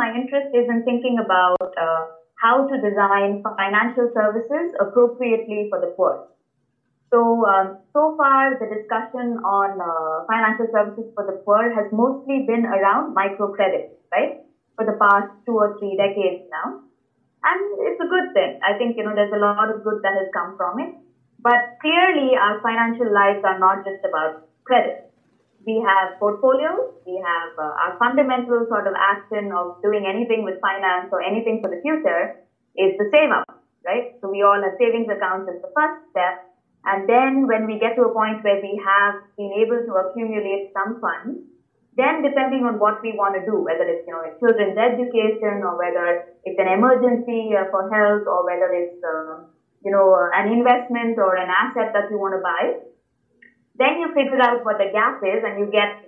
my interest is in thinking about how to design financial services appropriately for the poor. So far, the discussion on financial services for the poor has mostly been around microcredit, right? For the past 2 or 3 decades now. And it's a good thing. I think, there's a lot of good that has come from it. But clearly, our financial lives are not just about credit. We have portfolios. We have our fundamental sort of action of doing anything with finance or anything for the future is to save up, right? So we all have savings accounts as the first step. And then when we get to a point where we have been able to accumulate some funds, then depending on what we want to do, whether it's, children's education or whether it's an emergency for health or whether it's, an investment or an asset that you want to buy, then you figure out what the gap is and you get,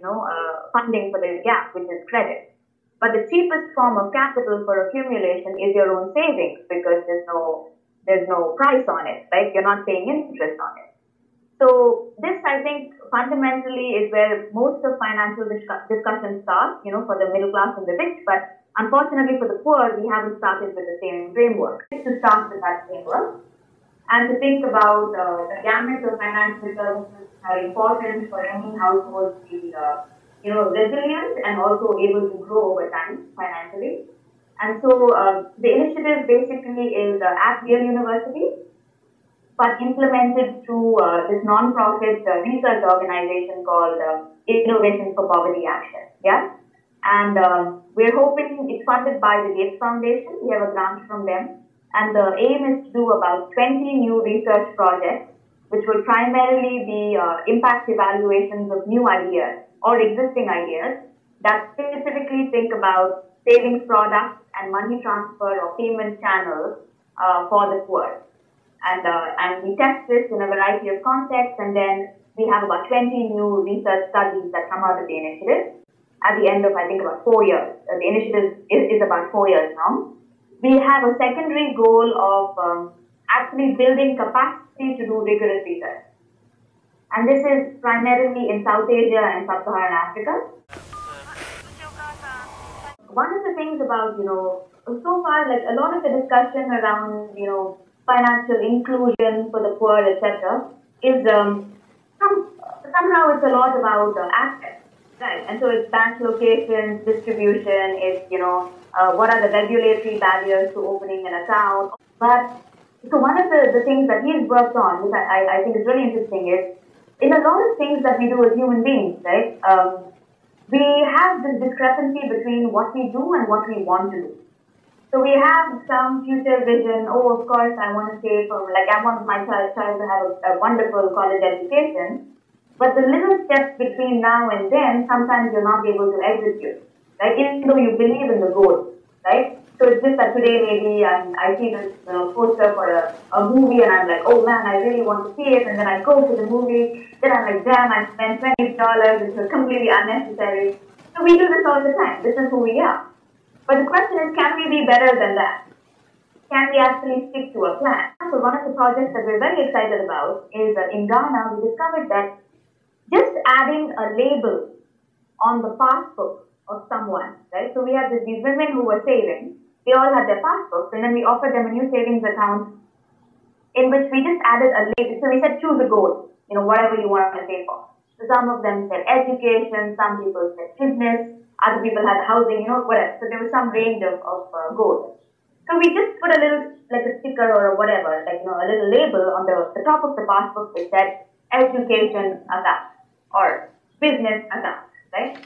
funding for the gap, which is credit. But the cheapest form of capital for accumulation is your own savings because there's no price on it, right? You're not paying interest on it. So this, I think, fundamentally is where most of financial discussion starts, for the middle class and the rich. But unfortunately for the poor, we haven't started with the same framework. To start with that framework and to think about the gamut of financial services are important for any household to be, resilient and also able to grow over time financially. And so the initiative basically is at Yale University, but implemented through this non-profit research organization called Innovation for Poverty Action. Yeah, and we're hoping it's funded by the Gates Foundation. We have a grant from them, and the aim is to do about 20 new research projects, which will primarily be impact evaluations of new ideas or existing ideas that specifically think about savings products and money transfer or payment channels for the poor. And we test this in a variety of contexts, and then we have about 20 new research studies that come out of the initiative at the end of, I think, about 4 years. The initiative is about 4 years now. We have a secondary goal of actually building capacity to do rigorous research. And this is primarily in South Asia and Sub-Saharan Africa. One of the things about, so far, like a lot of the discussion around, financial inclusion for the poor, etc., is somehow it's a lot about access, right? And so it's bank locations, distribution, it's, what are the regulatory barriers to opening an account. But so one of the things that he's worked on, which I think is really interesting, is in a lot of things that we do as human beings, right? We have this discrepancy between what we do and what we want to do. So we have some future vision. Oh, of course, I want to say I want my child to have a wonderful college education. But the little steps between now and then, sometimes you're not able to execute, right? Even though you believe in the goal, right? So it's just that today maybe I see this poster for a movie and I'm like, oh man, I really want to see it. And then I go to the movie. Then I'm like, damn, I spent $20, which was completely unnecessary. So we do this all the time. This is who we are. But the question is, can we be better than that? Can we actually stick to a plan? So one of the projects that we're very excited about is in Ghana, we discovered that just adding a label on the passbook of someone, right? So we had these women who were saving. They all had their passbooks, and then we offered them a new savings account in which we just added a label. So we said, choose a goal, whatever you want to save for. So some of them said education, some people said business, other people had housing, whatever. So there was some range of goals. So we just put a little, like a sticker or whatever, a little label on the top of the passbook which said education account or business account, right?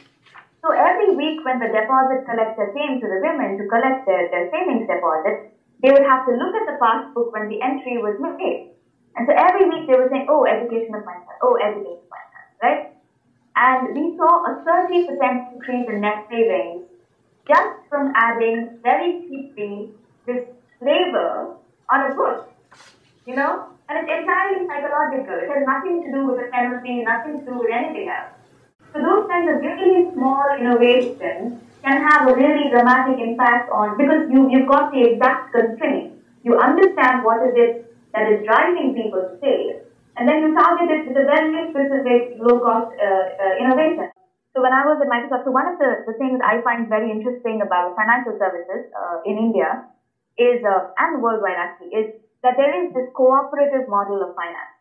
So every week when the deposit collector came to the women to collect their savings deposit, they would have to look at the passbook when the entry was made. And so every week they were saying, oh, education of my child, oh, education of my child, right? And we saw a 30% increase in net savings just from adding very cheaply this label on a book, And it's entirely psychological. It has nothing to do with the penalty, nothing to do with anything else. So those kinds of really small innovations can have a really dramatic impact on, because you've got the exact constraint. You understand what is it that is driving people to save, and then you target it with a very specific low-cost innovation. So when I was at Microsoft, so one of the things I find very interesting about financial services in India is, and worldwide actually, is that there is this cooperative model of finance.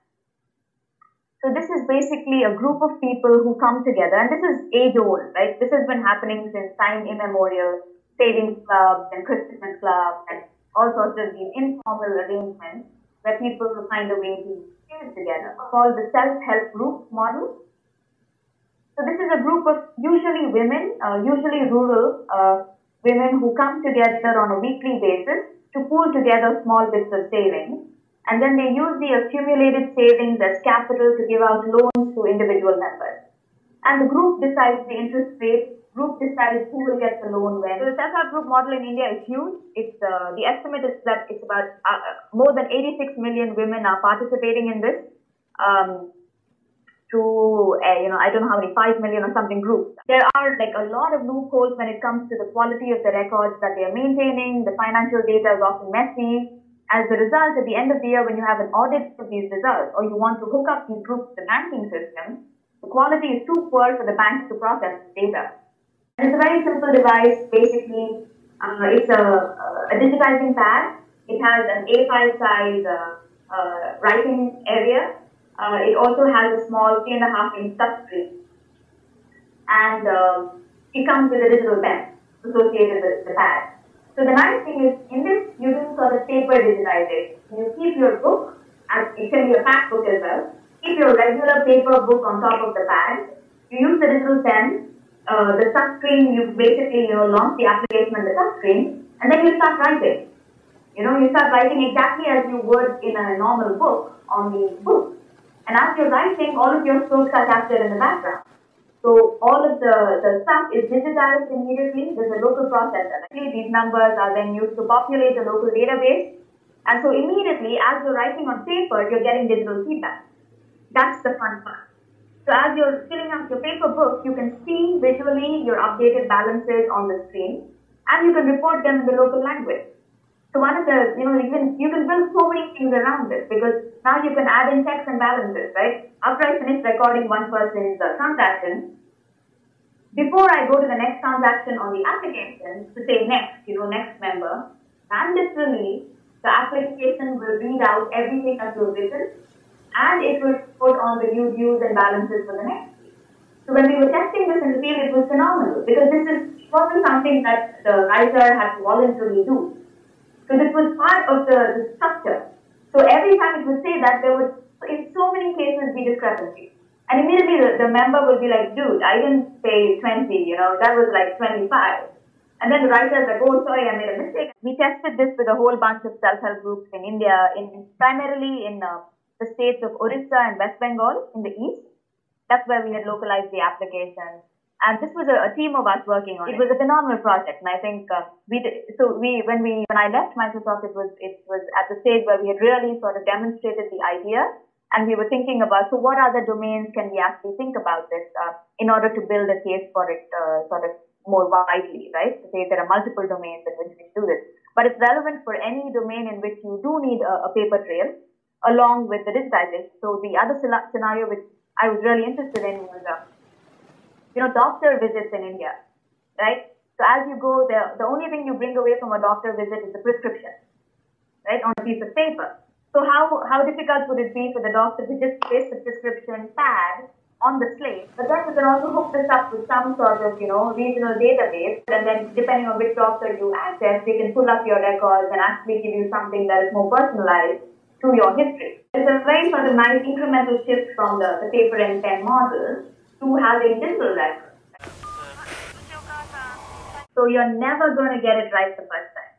So this is basically a group of people who come together, and this is age old, right? This has been happening since time immemorial, savings clubs and Christmas clubs and all sorts of these informal arrangements where people find a way to live together, called the self-help group model. So this is a group of usually women, usually rural women who come together on a weekly basis to pool together small bits of savings. And then they use the accumulated savings as capital to give out loans to individual members. And the group decides the interest rate, group decides who will get the loan when. So the self-help group model in India is huge. It's the estimate is that it's about more than 86 million women are participating in this. I don't know how many, 5 million or something groups. There are like a lot of loopholes when it comes to the quality of the records that they are maintaining. The financial data is often messy. As a result, at the end of the year, when you have an audit of these results, or you want to hook up these groups to the banking system, the quality is too poor for the banks to process the data. And it's a very simple device. Basically, it's a digitizing pad. It has an A5 size writing area. It also has a small 3.5-inch touchscreen. And it comes with a digital pen associated with the pad. So the nice thing is, in this, you do sort of paper digitization. You keep your book, and it can be a fact book as well. Keep your regular paper book on top of the pad. You use the digital pen. The touchscreen, you basically launch the application on the touchscreen, and then you start writing. You start writing exactly as you would in a normal book on the book. And as you're writing, all of your strokes are captured in the background. So all of the stuff is digitized immediately. There's a local processor. These numbers are then used to populate a local database. And so immediately, as you're writing on paper, you're getting digital feedback. That's the fun part. So as you're filling out your paper book, you can see visually your updated balances on the screen, and you can report them in the local language. So one of the, you can build so many things around this, because now you can add in checks and balances, right? After I finish recording one person's transaction, before I go to the next transaction on the application to say next, next member, mandatory, the application will read out everything that you've written, and it will put on the new dues and balances for the next week. So when we were testing this in the field, it was phenomenal, because this wasn't something that the writer had to voluntarily do. So this was part of the structure. So every time it would say that, there would, in so many cases, be discrepancies. And immediately the member would be like, dude, I didn't pay 20, that was like 25. And then the writer is like, oh, sorry, I made a mistake. We tested this with a whole bunch of self-help groups in India, primarily in the states of Orissa and West Bengal in the east. That's where we had localized the application. And this was a team of us working on it. It was a phenomenal project, and I think when I left Microsoft, it was at the stage where we had really sort of demonstrated the idea, and we were thinking about, so what other domains can we actually think about this in order to build a case for it sort of more widely, right? To say there are multiple domains in which we do this, but it's relevant for any domain in which you do need a paper trail along with the digitization. So the other scenario which I was really interested in was doctor visits in India, right? So as you go there, the only thing you bring away from a doctor visit is the prescription, right, on a piece of paper. So how difficult would it be for the doctor to just place the prescription pad on the slate? But then you can also hook this up with some sort of, regional database, and then depending on which doctor you access, they can pull up your records and actually give you something that is more personalized to your history. It's a very sort of nice incremental shift from the paper and pen model to having digital records. So you're never going to get it right the first time.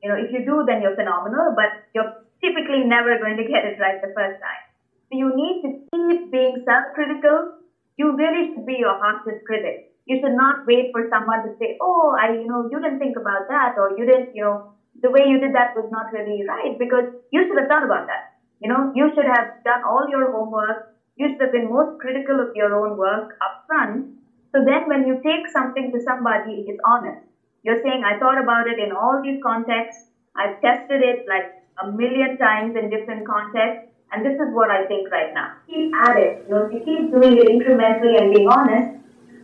If you do, then you're phenomenal, but you're typically never going to get it right the first time. So you need to keep being self-critical. You really should be your harshest critic. You should not wait for someone to say, oh, you didn't think about that, or you didn't, the way you did that was not really right, because you should have thought about that. You should have done all your homework. You should have been most critical of your own work up front. So then when you take something to somebody, it's honest. You're saying, I thought about it in all these contexts. I've tested it like a million times in different contexts. And this is what I think right now. Keep at it. If you keep doing it incrementally and being honest,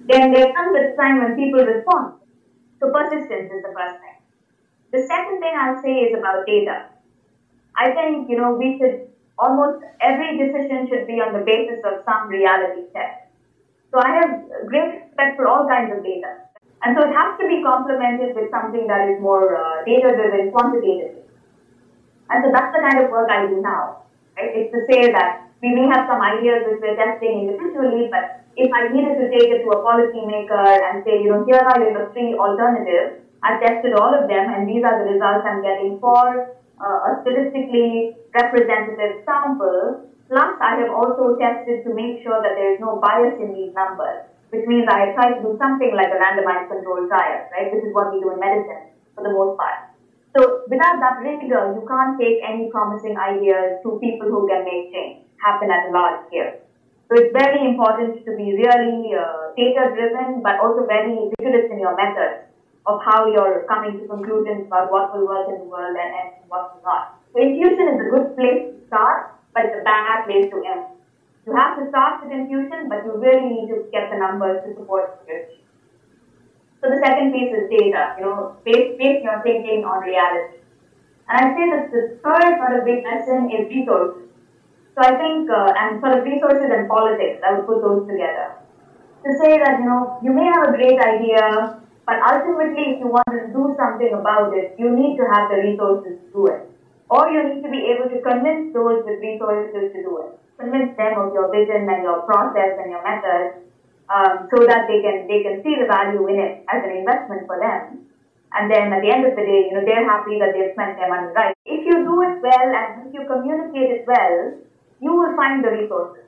then there comes a time when people respond. So persistence is the first thing. The second thing I'll say is about data. I think, we should, almost every decision should be on the basis of some reality check. So I have great respect for all kinds of data. And so it has to be complemented with something that is more data-driven, quantitative. And so that's the kind of work I do now. Right? It's to say that we may have some ideas which we're testing individually, but if I needed to take it to a policymaker and say, here are your 3 alternatives, I've tested all of them, and these are the results I'm getting for a statistically representative sample. Plus, I have also tested to make sure that there is no bias in these numbers, which means I have tried to do something like a randomized controlled trial, right? This is what we do in medicine for the most part. So without that rigor, you can't take any promising ideas to people who can make change happen at a large scale. So it's very important to be really data-driven, but also very rigorous in your methods of how you're coming to conclusions about what will work in the world and what will not. So intuition is a good place to start, but it's a bad place to end. You have to start with intuition, but you really need to get the numbers to support it. So the second piece is data, base your thinking on reality. And I say that the third sort of big lesson is resources. So I think, and sort of resources and politics, I would put those together. To say that, you may have a great idea, but ultimately, if you want to do something about it, you need to have the resources to do it. Or you need to be able to convince those with resources to do it. Convince them of your vision and your process and your methods, so that they can see the value in it as an investment for them. And then at the end of the day, they're happy that they've spent their money right. If you do it well and if you communicate it well, you will find the resources.